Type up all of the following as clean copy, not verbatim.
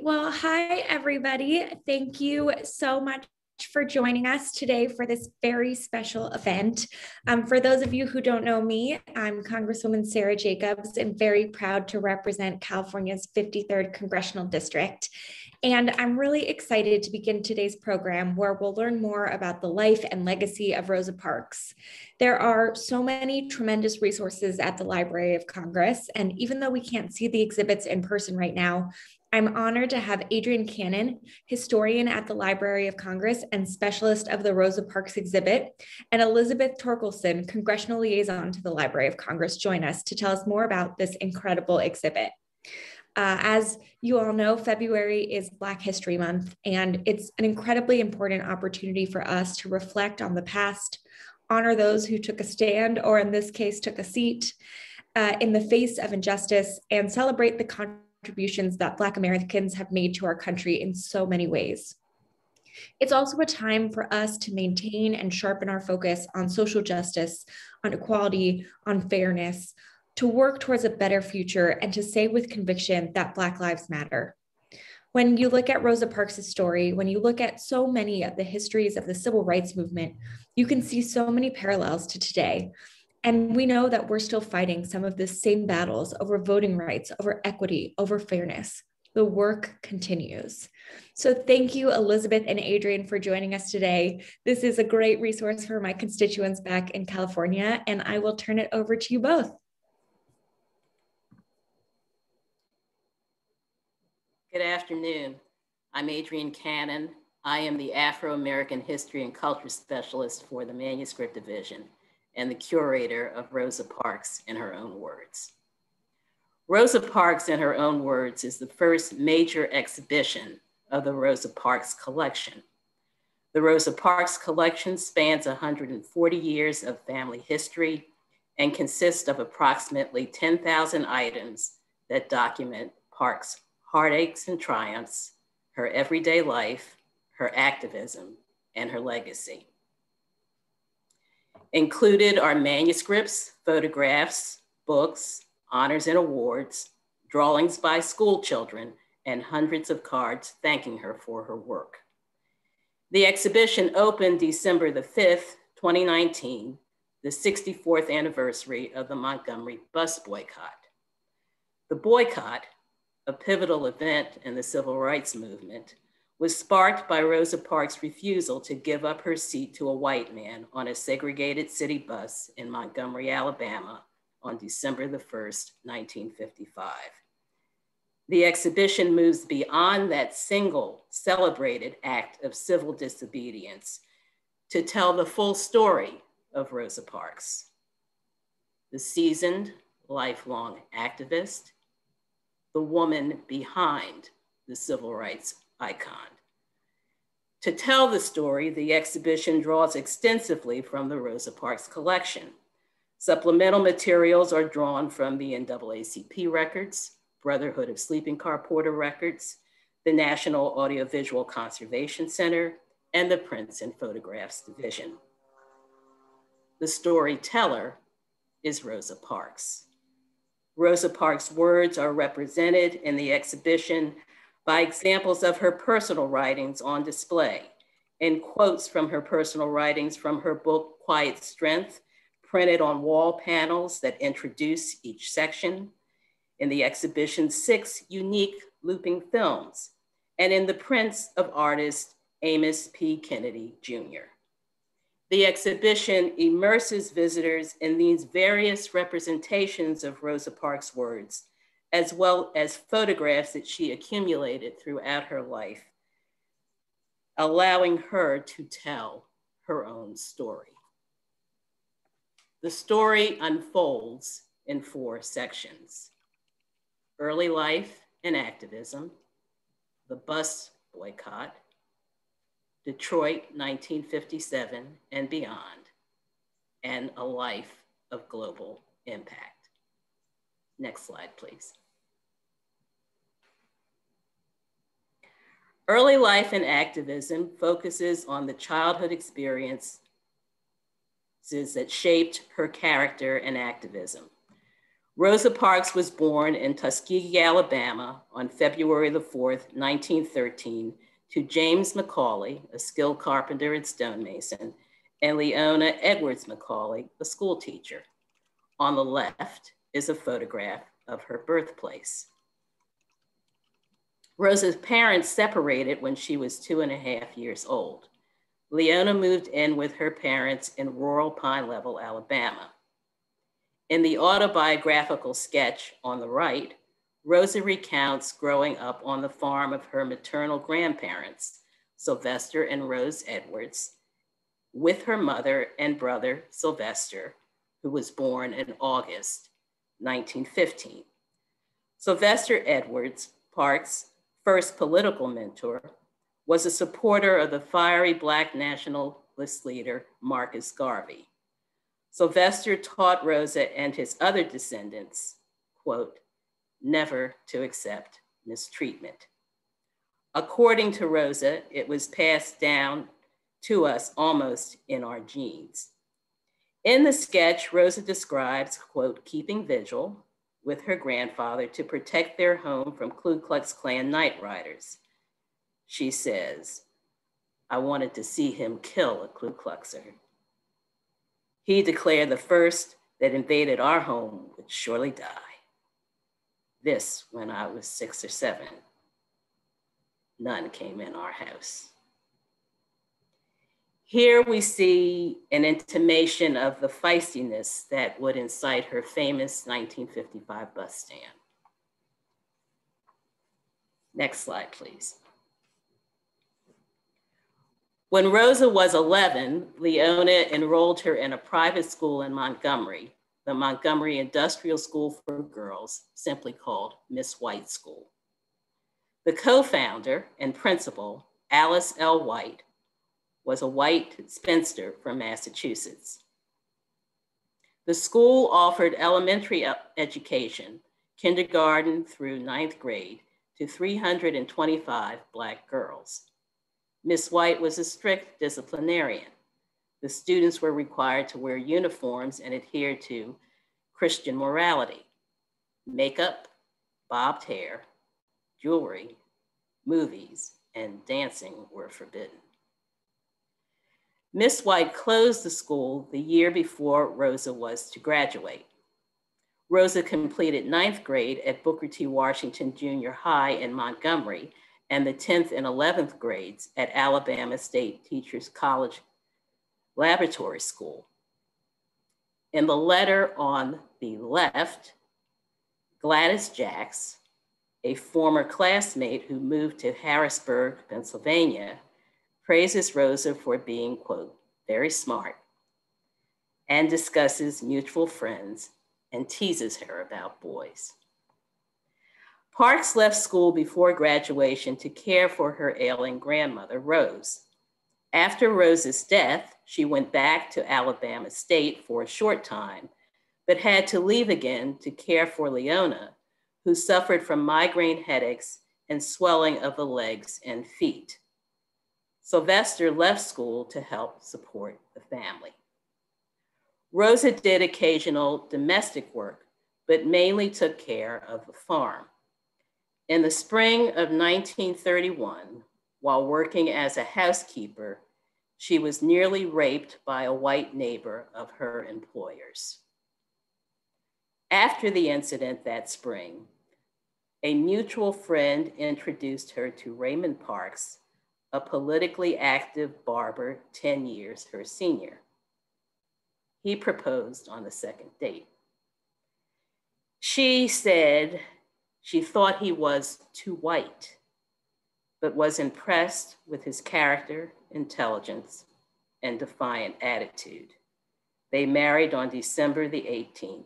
Well, hi, everybody. Thank you so much for joining us today for this very special event. For those of you who don't know me, I'm Congresswoman Sarah Jacobs and very proud to represent California's 53rd Congressional District. And I'm really excited to begin today's program where we'll learn more about the life and legacy of Rosa Parks. There are so many tremendous resources at the Library of Congress, and even though we can't see the exhibits in person right now, I'm honored to have Adrienne Cannon, historian at the Library of Congress and specialist of the Rosa Parks exhibit, and Elizabeth Torkelson, congressional liaison to the Library of Congress, join us to tell us more about this incredible exhibit. As you all know, February is Black History Month, and it's an incredibly important opportunity for us to reflect on the past, honor those who took a stand, or in this case, took a seat in the face of injustice, and celebrate the contributions that Black Americans have made to our country in so many ways. It's also a time for us to maintain and sharpen our focus on social justice, on equality, on fairness, to work towards a better future, and to say with conviction that Black lives matter. When you look at Rosa Parks' story, when you look at so many of the histories of the civil rights movement, you can see so many parallels to today. And we know that we're still fighting some of the same battles over voting rights, over equity, over fairness. The work continues. So thank you, Elizabeth and Adrienne, for joining us today. This is a great resource for my constituents back in California, and I will turn it over to you both. Good afternoon. I'm Adrienne Cannon. I am the Afro-American History and Culture Specialist for the Manuscript Division and the curator of Rosa Parks in her own words. Rosa Parks in her own words is the first major exhibition of the Rosa Parks collection. The Rosa Parks collection spans 140 years of family history and consists of approximately 10,000 items that document Parks' heartaches and triumphs, her everyday life, her activism, and her legacy. Included are manuscripts, photographs, books, honors and awards, drawings by school children, and hundreds of cards thanking her for her work. The exhibition opened December the 5th, 2019, the 64th anniversary of the Montgomery bus boycott. The boycott, a pivotal event in the civil rights movement, was sparked by Rosa Parks' refusal to give up her seat to a white man on a segregated city bus in Montgomery, Alabama on December the 1st, 1955. The exhibition moves beyond that single celebrated act of civil disobedience to tell the full story of Rosa Parks, the seasoned, lifelong activist, the woman behind the civil rights icon. To tell the story, the exhibition draws extensively from the Rosa Parks collection. Supplemental materials are drawn from the NAACP records, Brotherhood of Sleeping Car Porter records, the National Audiovisual Conservation Center, and the Prints and Photographs Division. The storyteller is Rosa Parks. Rosa Parks' words are represented in the exhibition by examples of her personal writings on display and quotes from her personal writings from her book, Quiet Strength, printed on wall panels that introduce each section, in the exhibition's 6 unique looping films, and in the prints of artist Amos P. Kennedy, Jr. The exhibition immerses visitors in these various representations of Rosa Parks' words, as well as photographs that she accumulated throughout her life, allowing her to tell her own story. The story unfolds in 4 sections: early life and activism, the bus boycott, Detroit 1957 and beyond, and a life of global impact. Next slide, please. Early life and activism focuses on the childhood experiences that shaped her character and activism. Rosa Parks was born in Tuskegee, Alabama on February the 4th, 1913, to James Macaulay, a skilled carpenter and stonemason, and Leona Edwards Macaulay, a school teacher. On the left is a photograph of her birthplace. Rosa's parents separated when she was 2.5 years old. Leona moved in with her parents in rural Pine Level, Alabama. In the autobiographical sketch on the right, Rosa recounts growing up on the farm of her maternal grandparents, Sylvester and Rose Edwards, with her mother and brother, Sylvester, who was born in August 1915. Sylvester Edwards, Parks' first political mentor, was a supporter of the fiery Black nationalist leader, Marcus Garvey. Sylvester taught Rosa and his other descendants, quote, never to accept mistreatment. According to Rosa, it was passed down to us almost in our genes. In the sketch, Rosa describes, quote, keeping vigil with her grandfather to protect their home from Ku Klux Klan night riders. She says, I wanted to see him kill a Ku Kluxer. He declared the first that invaded our home would surely die. This when I was 6 or 7. None came in our house. Here we see an intimation of the feistiness that would incite her famous 1955 bus stand. Next slide, please. When Rosa was 11, Leona enrolled her in a private school in Montgomery, the Montgomery Industrial School for Girls, simply called Miss White School. The co-founder and principal, Alice L. White, was a white spinster from Massachusetts. The school offered elementary education, kindergarten through 9th grade, to 325 Black girls. Miss White was a strict disciplinarian. The students were required to wear uniforms and adhere to Christian morality. Makeup, bobbed hair, jewelry, movies, and dancing were forbidden. Miss White closed the school the year before Rosa was to graduate. Rosa completed 9th grade at Booker T. Washington Junior High in Montgomery and the 10th and 11th grades at Alabama State Teachers College Laboratory School. In the letter on the left, Gladys Jacks, a former classmate who moved to Harrisburg, Pennsylvania, praises Rosa for being, quote, very smart, and discusses mutual friends and teases her about boys. Parks left school before graduation to care for her ailing grandmother, Rose. After Rose's death, she went back to Alabama State for a short time, but had to leave again to care for Leona, who suffered from migraine headaches and swelling of the legs and feet. Sylvester left school to help support the family. Rosa did occasional domestic work, but mainly took care of the farm. In the spring of 1931, while working as a housekeeper, she was nearly raped by a white neighbor of her employer's. After the incident that spring, a mutual friend introduced her to Raymond Parks, a politically active barber 10 years her senior. He proposed on the second date. She said she thought he was too white, but was impressed with his character, intelligence, and defiant attitude. They married on December the 18th,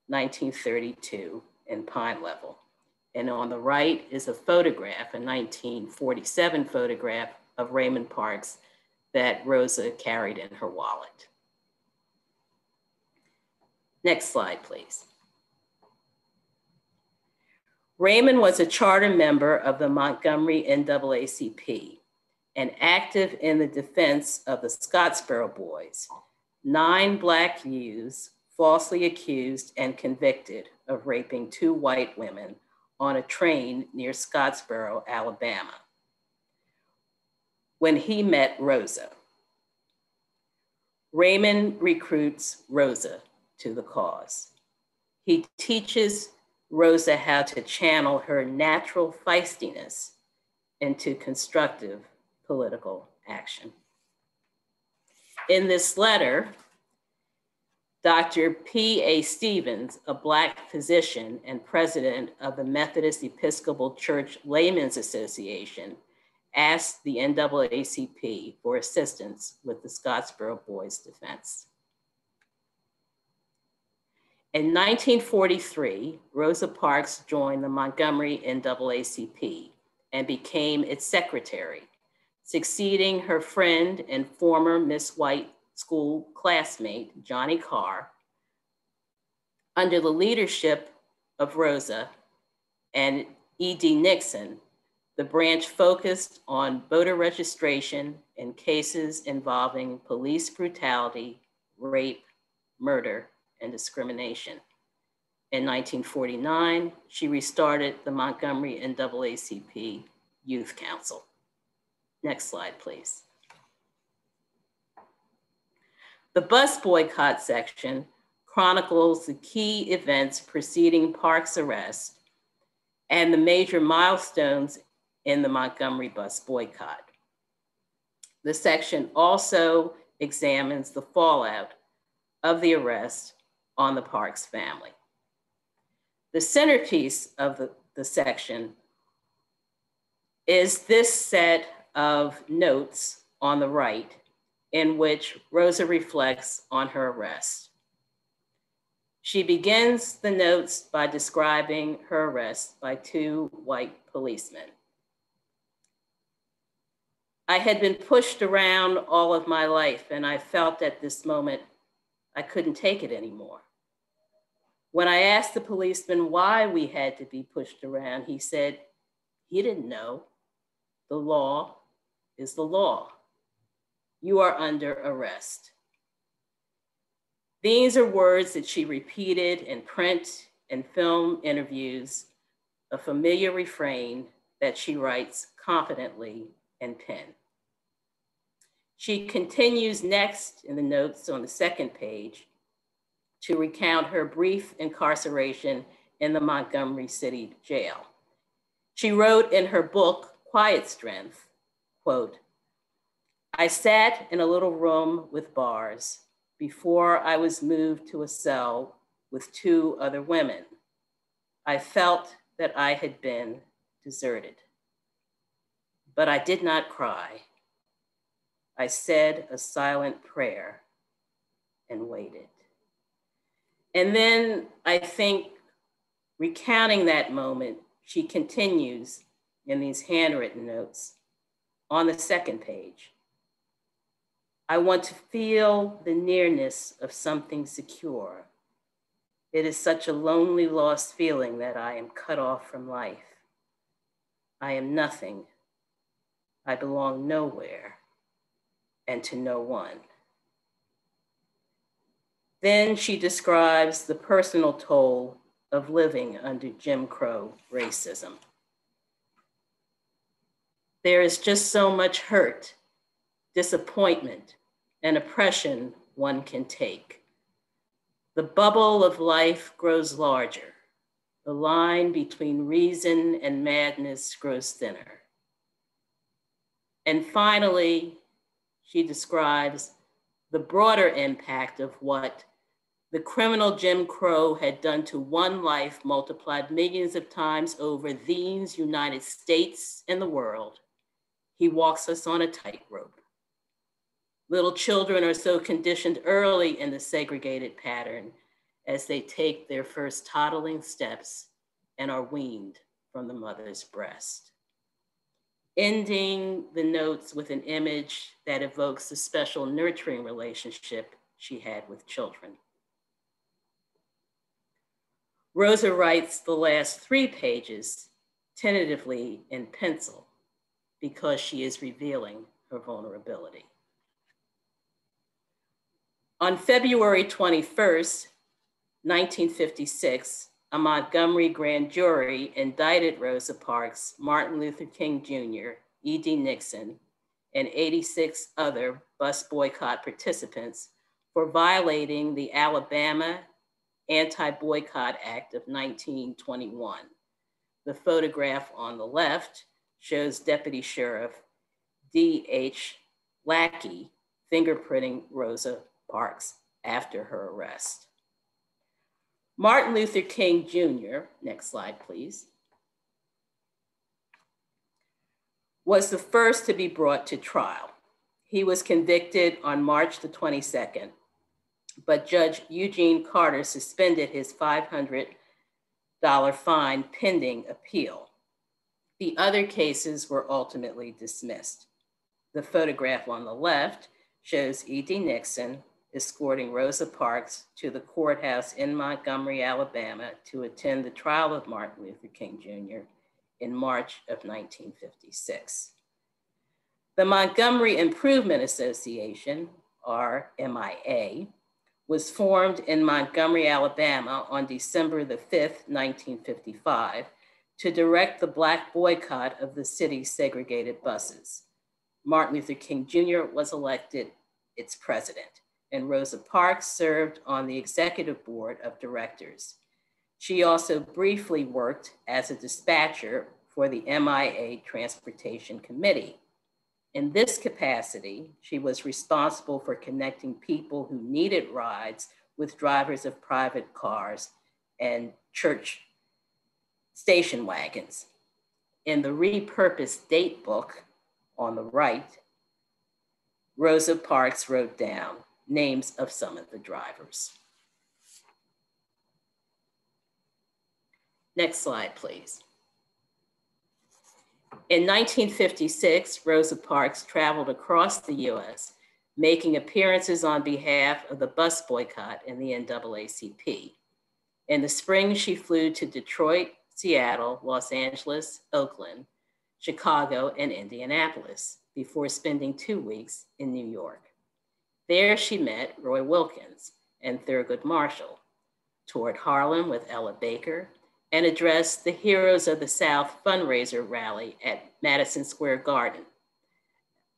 1932 in Pine Level. And on the right is a photograph, a 1947 photograph of Raymond Parks that Rosa carried in her wallet. Next slide, please. Raymond was a charter member of the Montgomery NAACP and active in the defense of the Scottsboro Boys, 9 Black youths falsely accused and convicted of raping 2 white women on a train near Scottsboro, Alabama, when he met Rosa. Raymond recruits Rosa to the cause. He teaches Rosa how to channel her natural feistiness into constructive political action. In this letter, Dr. P.A. Stevens, a Black physician and president of the Methodist Episcopal Church Laymen's Association, asked the NAACP for assistance with the Scottsboro boys' defense. In 1943, Rosa Parks joined the Montgomery NAACP and became its secretary, succeeding her friend and former Miss White school classmate, Johnny Carr. Under the leadership of Rosa and E.D. Nixon, the branch focused on voter registration in cases involving police brutality, rape, murder, and discrimination. In 1949, she restarted the Montgomery NAACP Youth Council. Next slide, please. The bus boycott section chronicles the key events preceding Parks' arrest and the major milestones in the Montgomery bus boycott. The section also examines the fallout of the arrest on the Parks family. The centerpiece of the section is this set of notes on the right in which Rosa reflects on her arrest. She begins the notes by describing her arrest by 2 white policemen. I had been pushed around all of my life, and I felt at this moment I couldn't take it anymore. When I asked the policeman why we had to be pushed around, he said he didn't know. The law is the law. You are under arrest. These are words that she repeated in print and film interviews, a familiar refrain that she writes confidently in pen. She continues next in the notes on the second page to recount her brief incarceration in the Montgomery City Jail. She wrote in her book, Quiet Strength, quote, I sat in a little room with bars before I was moved to a cell with 2 other women. I felt that I had been deserted, but I did not cry. I said a silent prayer and waited. And then I think recounting that moment, she continues in these handwritten notes on the second page. I want to feel the nearness of something secure. It is such a lonely, lost feeling that I am cut off from life. I am nothing. I belong nowhere and to no one. Then she describes the personal toll of living under Jim Crow racism. There is just so much hurt, disappointment, and oppression one can take. The bubble of life grows larger. The line between reason and madness grows thinner. And finally, she describes the broader impact of what the criminal Jim Crow had done to one life multiplied millions of times over these United States and the world. He walks us on a tightrope. Little children are so conditioned early in the segregated pattern as they take their first toddling steps and are weaned from the mother's breast. Ending the notes with an image that evokes the special nurturing relationship she had with children. Rosa writes the last 3 pages tentatively in pencil because she is revealing her vulnerability. On February 21st, 1956, a Montgomery grand jury indicted Rosa Parks, Martin Luther King Jr., E.D. Nixon, and 86 other bus boycott participants for violating the Alabama Anti-Boycott Act of 1921. The photograph on the left shows Deputy Sheriff D.H. Lackey fingerprinting Rosa Parks after her arrest. Martin Luther King Jr., next slide please, was the first to be brought to trial. He was convicted on March the 22nd, but Judge Eugene Carter suspended his $500 fine pending appeal. The other cases were ultimately dismissed. The photograph on the left shows E.D. Nixon escorting Rosa Parks to the courthouse in Montgomery, Alabama to attend the trial of Martin Luther King Jr. in March of 1956. The Montgomery Improvement Association, or MIA, was formed in Montgomery, Alabama on December the 5th, 1955, to direct the Black boycott of the city's segregated buses. Martin Luther King Jr. was elected its president, and Rosa Parks served on the executive board of directors. She also briefly worked as a dispatcher for the MIA Transportation Committee. In this capacity, she was responsible for connecting people who needed rides with drivers of private cars and church station wagons. In the repurposed date book on the right, Rosa Parks wrote down names of some of the drivers. Next slide, please. In 1956, Rosa Parks traveled across the US, making appearances on behalf of the bus boycott and the NAACP. In the spring, she flew to Detroit, Seattle, Los Angeles, Oakland, Chicago, and Indianapolis before spending 2 weeks in New York. There she met Roy Wilkins and Thurgood Marshall, toured Harlem with Ella Baker, and addressed the Heroes of the South fundraiser rally at Madison Square Garden.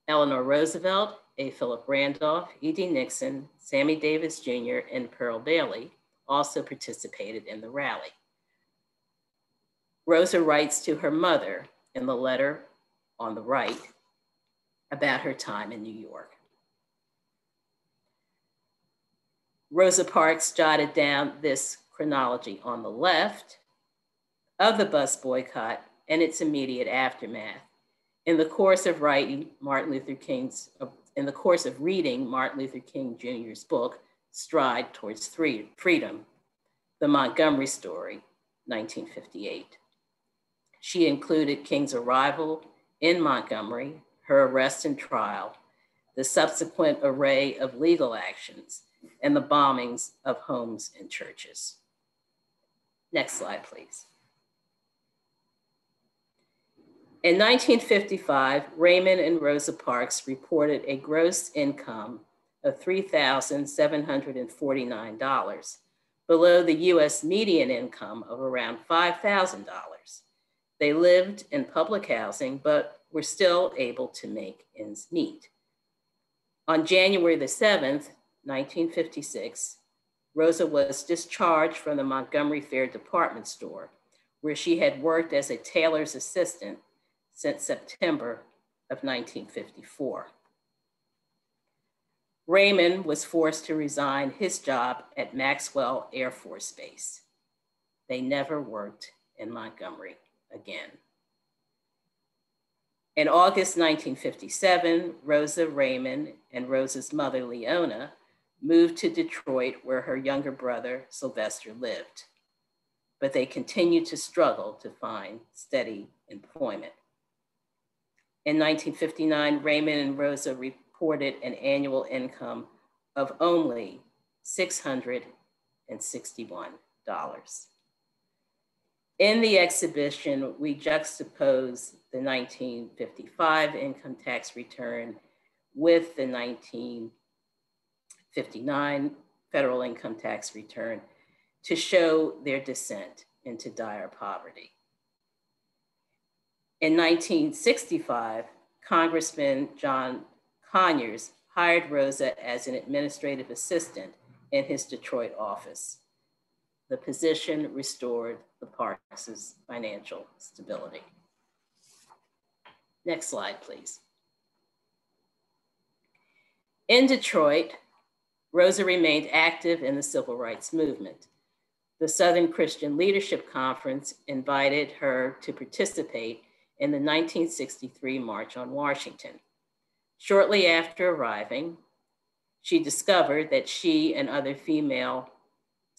Eleanor Roosevelt, A. Philip Randolph, E.D. Nixon, Sammy Davis Jr., and Pearl Bailey also participated in the rally. Rosa writes to her mother in the letter on the right about her time in New York. Rosa Parks jotted down this chronology on the left of the bus boycott and its immediate aftermath. In the course of reading Martin Luther King Jr.'s book, Stride Towards Freedom, The Montgomery Story, 1958. She included King's arrival in Montgomery, her arrest and trial, the subsequent array of legal actions, and the bombings of homes and churches. Next slide, please. In 1955, Raymond and Rosa Parks reported a gross income of $3,749, below the US median income of around $5,000. They lived in public housing, but were still able to make ends meet. On January the 7th, 1956, Rosa was discharged from the Montgomery Fair department store, where she had worked as a tailor's assistant since September of 1954. Raymond was forced to resign his job at Maxwell Air Force Base. They never worked in Montgomery again. In August 1957, Rosa, Raymond, and Rosa's mother, Leona, moved to Detroit, where her younger brother, Sylvester, lived. But they continued to struggle to find steady employment. In 1959, Raymond and Rosa reported an annual income of only $661. In the exhibition, we juxtapose the 1955 income tax return with the 1959 federal income tax return to show their descent into dire poverty. In 1965, Congressman John Conyers hired Rosa as an administrative assistant in his Detroit office. The position restored the Parks' financial stability. Next slide, please. In Detroit, Rosa remained active in the civil rights movement. The Southern Christian Leadership Conference invited her to participate in the 1963 March on Washington. Shortly after arriving, she discovered that she and other female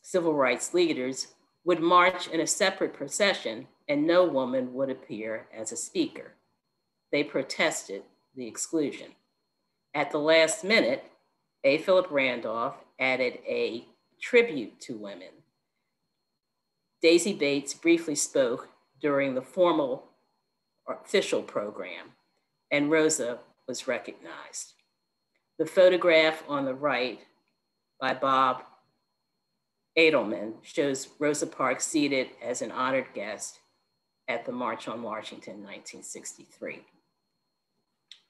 civil rights leaders would march in a separate procession and no woman would appear as a speaker. They protested the exclusion. At the last minute, A. Philip Randolph added a tribute to women. Daisy Bates briefly spoke during the formal official program, and Rosa was recognized. The photograph on the right by Bob Edelman shows Rosa Parks seated as an honored guest at the March on Washington 1963.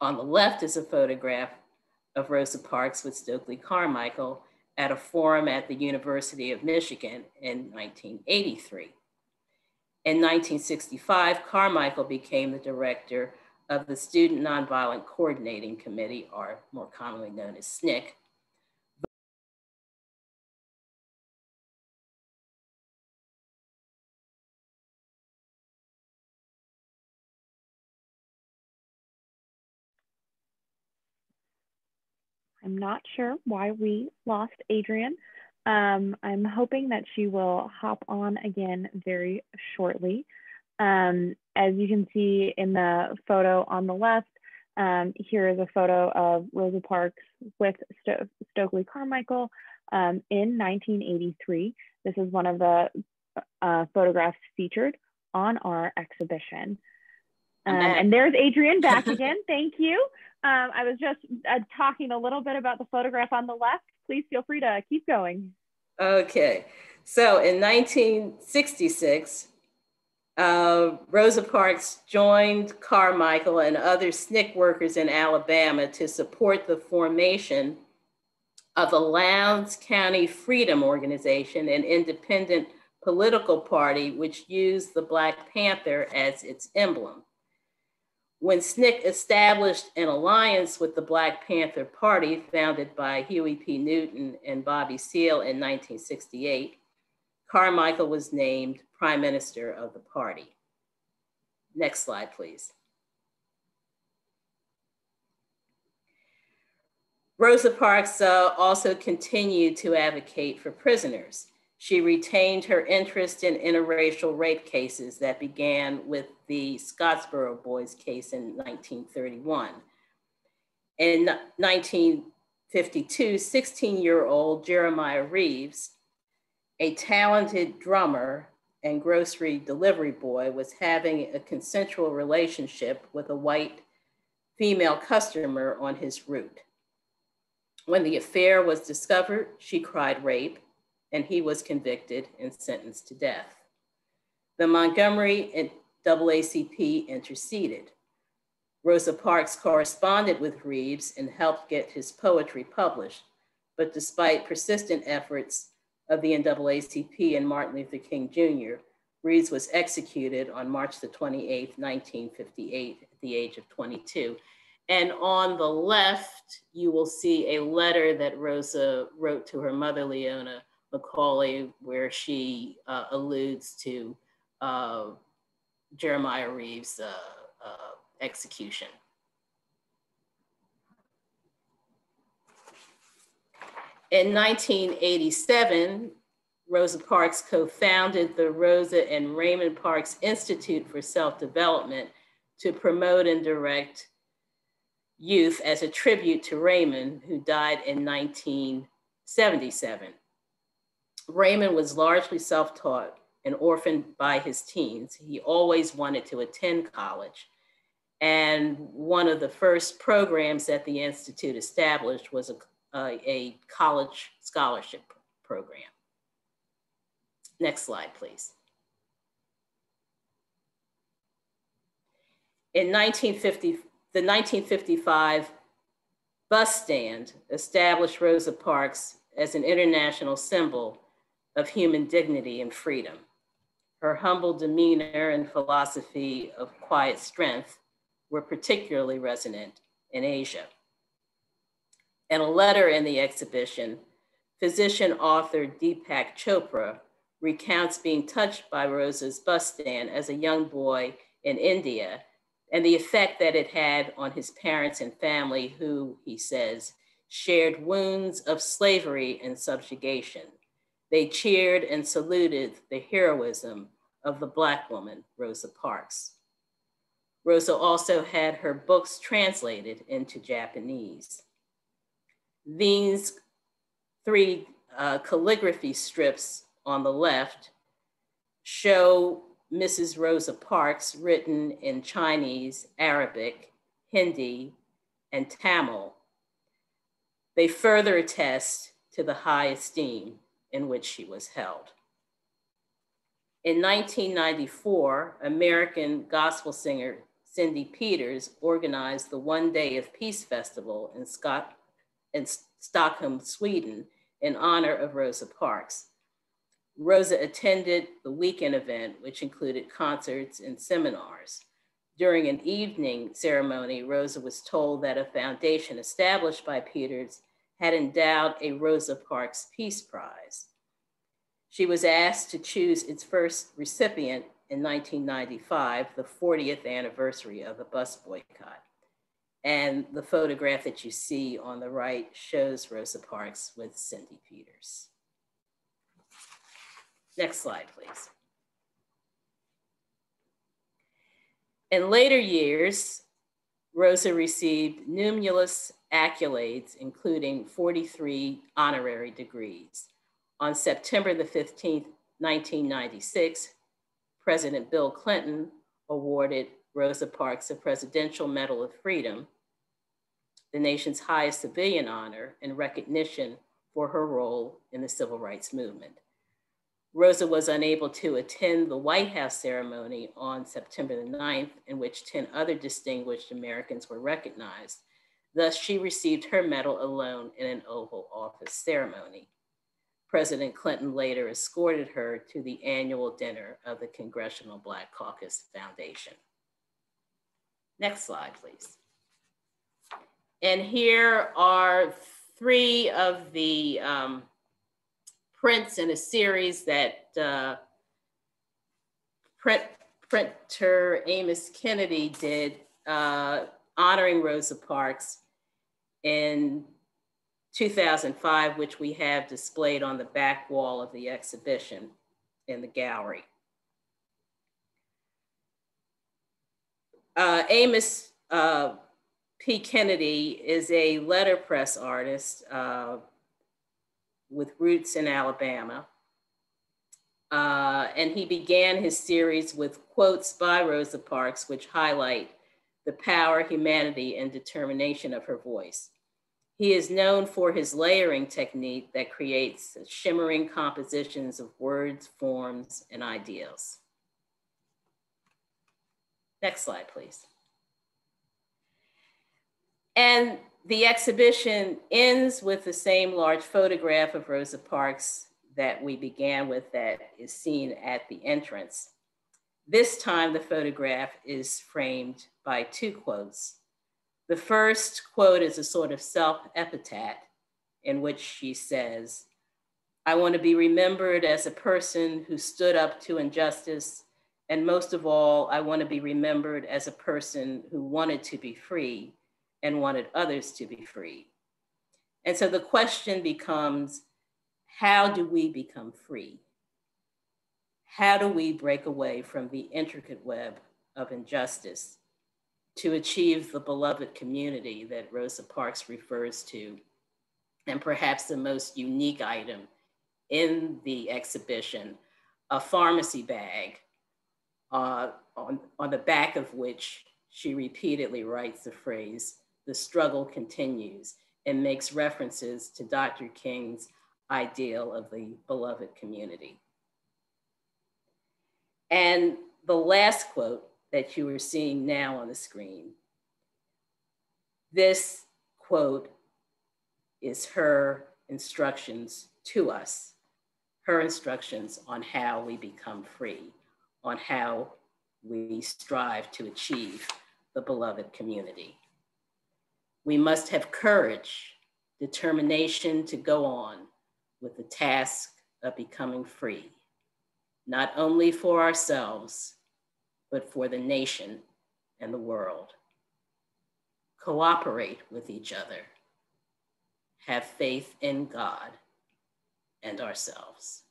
On the left is a photograph of Rosa Parks with Stokely Carmichael at a forum at the University of Michigan in 1983. In 1965, Carmichael became the director of the Student Nonviolent Coordinating Committee, or more commonly known as SNCC. I'm not sure why we lost Adrienne. I'm hoping that she will hop on again very shortly. As you can see in the photo on the left, here is a photo of Rosa Parks with Stokely Carmichael in 1983. This is one of the photographs featured on our exhibition. And there's Adrienne back again. Thank you. I was just talking a little bit about the photograph on the left. Please feel free to keep going. Okay. So in 1966, Rosa Parks joined Carmichael and other SNCC workers in Alabama to support the formation of the Lowndes County Freedom Organization, an independent political party which used the Black Panther as its emblem. When SNCC established an alliance with the Black Panther Party, founded by Huey P. Newton and Bobby Seale in 1968, Carmichael was named Prime Minister of the party. Next slide, please. Rosa Parks also continued to advocate for prisoners. She retained her interest in interracial rape cases that began with the Scottsboro Boys case in 1931. In 1952, 16-year-old Jeremiah Reeves, a talented drummer and grocery delivery boy, was having a consensual relationship with a white female customer on his route. When the affair was discovered, she cried rape, and he was convicted and sentenced to death. The Montgomery and NAACP interceded. Rosa Parks corresponded with Reeves and helped get his poetry published, but despite persistent efforts of the NAACP and Martin Luther King Jr., Reeves was executed on March the 28th, 1958, at the age of 22. And on the left, you will see a letter that Rosa wrote to her mother, Leona Macaulay, where she alludes to Jeremiah Reeves' execution. In 1987, Rosa Parks co-founded the Rosa and Raymond Parks Institute for Self-Development to promote and direct youth as a tribute to Raymond, who died in 1977. Raymond was largely self-taught and orphaned by his teens. He always wanted to attend college. And one of the first programs that the Institute established was a college scholarship program. Next slide, please. In the 1955 bus stand established Rosa Parks as an international symbol of human dignity and freedom. Her humble demeanor and philosophy of quiet strength were particularly resonant in Asia. In a letter in the exhibition, physician author Deepak Chopra recounts being touched by Rosa's bus stand as a young boy in India and the effect that it had on his parents and family who, he says, shared wounds of slavery and subjugation. They cheered and saluted the heroism of the Black woman, Rosa Parks. Rosa also had her books translated into Japanese. These three calligraphy strips on the left show Mrs. Rosa Parks written in Chinese, Arabic, Hindi, and Tamil. They further attest to the high esteem in which she was held. In 1994, American gospel singer Cindy Peters organized the One Day of Peace Festival in Stockholm, Sweden, in honor of Rosa Parks. Rosa attended the weekend event, which included concerts and seminars. During an evening ceremony, Rosa was told that a foundation established by Peters had endowed a Rosa Parks Peace Prize. She was asked to choose its first recipient in 1995, the 40th anniversary of the bus boycott. And the photograph that you see on the right shows Rosa Parks with Cindy Peters. Next slide, please. In later years, Rosa received numerous accolades, including 43 honorary degrees. On September the 15th, 1996, President Bill Clinton awarded Rosa Parks the Presidential Medal of Freedom, the nation's highest civilian honor, in recognition for her role in the civil rights movement. Rosa was unable to attend the White House ceremony on September the 9th, in which 10 other distinguished Americans were recognized. Thus, she received her medal alone in an Oval Office ceremony. President Clinton later escorted her to the annual dinner of the Congressional Black Caucus Foundation. Next slide, please. And here are three of the prints in a series that printer Amos Kennedy did honoring Rosa Parks in 2005, which we have displayed on the back wall of the exhibition in the gallery. Amos P. Kennedy is a letterpress artist with roots in Alabama. And he began his series with quotes by Rosa Parks, which highlight the power, humanity, and determination of her voice. He is known for his layering technique that creates shimmering compositions of words, forms, and ideals. Next slide, please. And the exhibition ends with the same large photograph of Rosa Parks that we began with, that is seen at the entrance. This time the photograph is framed by two quotes. The first quote is a sort of self-epitaph in which she says, "I want to be remembered as a person who stood up to injustice, and most of all, I want to be remembered as a person who wanted to be free and wanted others to be free." And so the question becomes, how do we become free? How do we break away from the intricate web of injustice to achieve the beloved community that Rosa Parks refers to? And perhaps the most unique item in the exhibition, a pharmacy bag on the back of which she repeatedly writes the phrase, "The struggle continues," and makes references to Dr. King's ideal of the beloved community. And the last quote that you are seeing now on the screen, this quote is her instructions to us, her instructions on how we become free, on how we strive to achieve the beloved community. We must have courage, determination to go on with the task of becoming free, not only for ourselves, but for the nation and the world. Cooperate with each other. Have faith in God and ourselves.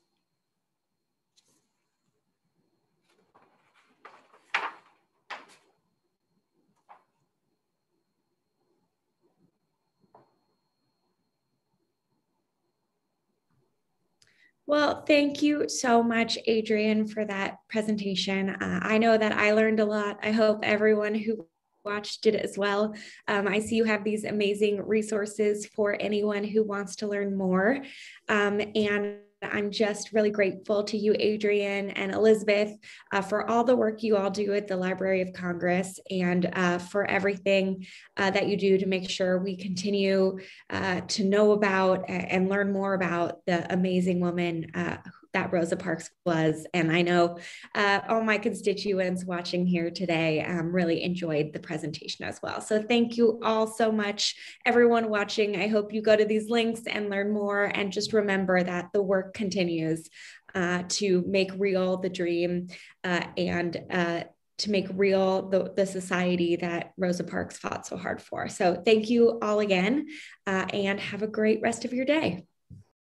Well, thank you so much, Adrienne, for that presentation. I know that I learned a lot. I hope everyone who watched it as well. I see you have these amazing resources for anyone who wants to learn more. And I'm just really grateful to you, Adrienne and Elizabeth, for all the work you all do at the Library of Congress and for everything that you do to make sure we continue to know about and learn more about the amazing woman that Rosa Parks was. And I know all my constituents watching here today really enjoyed the presentation as well. So thank you all so much, everyone watching. I hope you go to these links and learn more, and just remember that the work continues to make real the dream and to make real the society that Rosa Parks fought so hard for. So thank you all again, and have a great rest of your day.